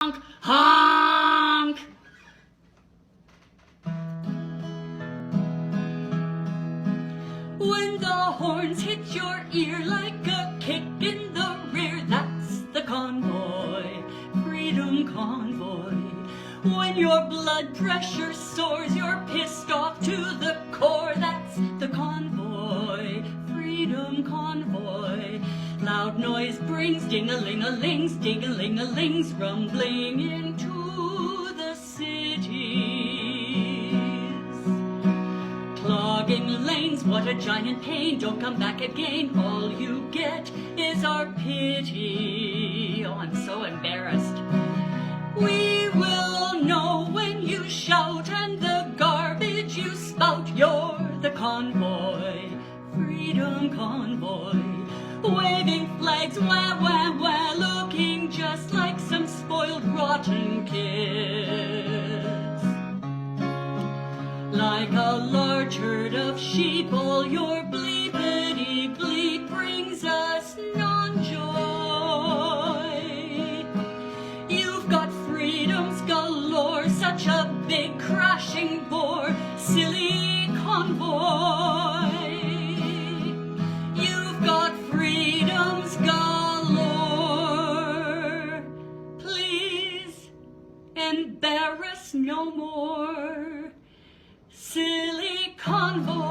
Honk, honk. When the horns hit your ear like a kick in the rear, that's the convoy, freedom convoy. When your blood pressure soars, you're pissed off to the core, that's the convoy, freedom convoy. Loud noise brings ding-a-ling-a-lings, ding-a-ling-a-lings, rumbling into the cities. Clogging lanes, what a giant pain, don't come back again, all you get is our pity. Oh, I'm so embarrassed. We will know when you shout and the garbage you spout, you're the convoy, freedom convoy. Waving flags, wah, wah, wah, looking just like some spoiled, rotten kids. Like a large herd of sheep, all your bleepity-bleep brings us non-joy. You've got freedoms galore, such a big crashing bore, silly convoy. You've got freedoms galore. Please embarrass no more, silly convoy.